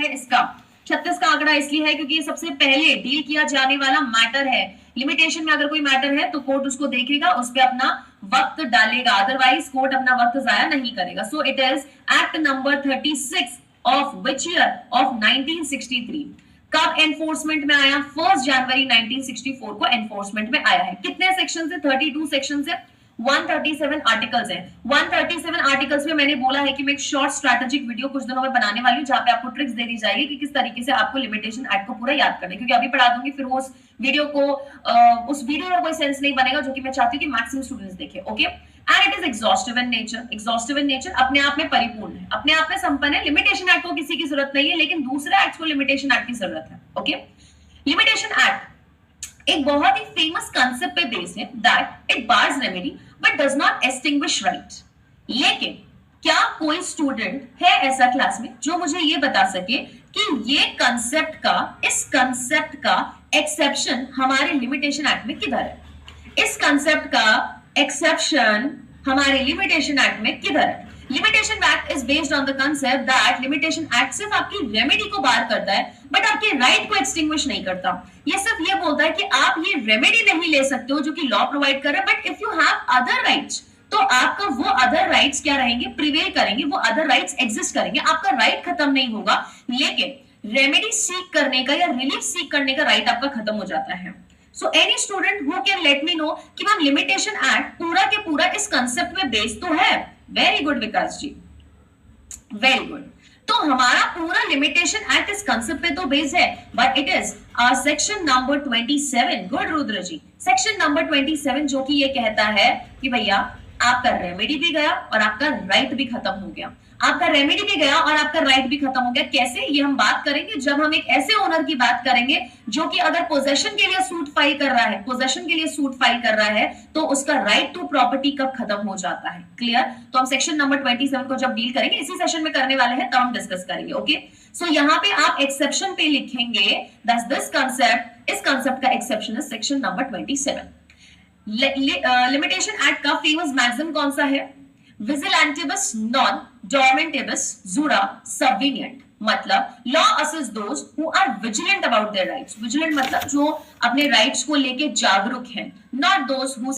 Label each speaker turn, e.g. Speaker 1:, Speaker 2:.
Speaker 1: है इसका? 36 का आंकड़ा इसलिए है क्योंकि ये सबसे पहले डील किया जाने वाला मैटर है। लिमिटेशन में अगर कोई मैटर है तो कोर्ट उसको देखेगा, उस पर अपना वक्त डालेगा, अदरवाइज कोर्ट अपना वक्त जाया नहीं करेगा। So it is act number 36 of which year? Of 1963। कब एनफोर्समेंट में आया? 1 जनवरी 1964 को एनफोर्समेंट में आया है। कितने सेक्शन है? 32 सेक्शन है, 137 आर्टिकल्स है। 137 आर्टिकल्स में मैंने बोला है कि मैं एक शॉर्ट स्ट्रैटेजिक वीडियो कुछ दिनों में बनाने वाली हूँ जहां पे आपको ट्रिक्स दे दी जाएगी कि किस तरीके से आपको लिमिटेशन एक्ट को पूरा याद करना है, क्योंकि अभी पढ़ा दूंगी फिर वो उस वीडियो में कोई सेंस नहीं बनेगा, जो कि मैं चाहती हूँ कि मैक्सिमम स्टूडेंट्स देखें। Okay, and it is exhaustive in nature. Exhaustive in nature अपने आप में परिपूर्ण है, अपने आप में संपन्न है। लिमिटेशन एक्ट को किसी की जरूरत नहीं है, लेकिन दूसरे एक्ट को लिमिटेशन एक्ट की जरूरत है। ओके, लिमिटेशन एक्ट एक बहुत ही फेमस कंसेप्ट पे बेस्ड है that it bars remedy but does not extinguish right. लेकिन क्या कोई स्टूडेंट है ऐसा क्लास में जो मुझे ये बता सके कि ये कंसेप्ट का, इस कंसेप्ट का एक्सेप्शन हमारे लिमिटेशन एक्ट में किधर है? इस कंसेप्ट का एक्सेप्शन हमारे लिमिटेशन एक्ट में किधर है? Limitation act is based on the concept that limitation act सिर्फ आपकी रेमेडी को बार करता है बट आपके राइट को एक्सटिंग्विश नहीं करता। ये सिर्फ ये बोलता है कि आप ये रेमेडी नहीं ले सकते हो जो कि लॉ प्रोवाइड कर रहा है, but if you have other rights तो आपका वो अदर राइट्स क्या रहेंगे? प्रिवेल करेंगे, वो अदर राइट्स एग्जिस्ट करेंगे, आपका राइट खत्म नहीं होगा, लेकिन रेमेडी सीक करने का या रिलीफ सीक करने का राइट आपका खत्म हो जाता है। So any student who can let me know कि मैम लिमिटेशन एक्ट पूरा के पूरा इस कंसेप्ट में बेस्ड तो है? वेरी गुड विकास जी, वेरी गुड। तो हमारा पूरा लिमिटेशन एक्ट इस कंसेप्ट पे तो बेस्ड है, but it is section number 27। Good Rudra ji, section number 27 जो कि ये कहता है कि भैया आपका रेमेडी भी गया और आपका राइट भी खत्म हो गया। आपका रेमेडी भी गया और आपका राइट भी खत्म हो गया। कैसे? ये हम बात करेंगे जब हम एक ऐसे ओनर की बात करेंगे जो कि अगर पोजेशन के लिए सूट फाइल कर रहा है, पोजेशन के लिए सूट फाइल कर रहा है, तो उसका राइट टू प्रॉपर्टी कब खत्म हो जाता है। क्लियर? तो हम सेक्शन नंबर 27 को जब डील करेंगे, इसी सेशन में करने वाले हैं, तब हम डिस्कस करेंगे। ओके, सो यहाँ पे आप एक्सेप्शन पे लिखेंगे दिस कंसेप्ट, इस कंसेप्ट का एक्सेप्शन है सेक्शन नंबर 27। लिमिटेशन एक्ट का फेमस मैक्सिम कौन सा है? विजिलेंटिबस नॉन डोरमेंटिबस जुरा सबवेनिएंट। मतलब लॉ असेस those who are vigilant about their rights. Vigilant मतलब जो अपने राइट्स को लेके जागरूक हैं, नॉट दोज हु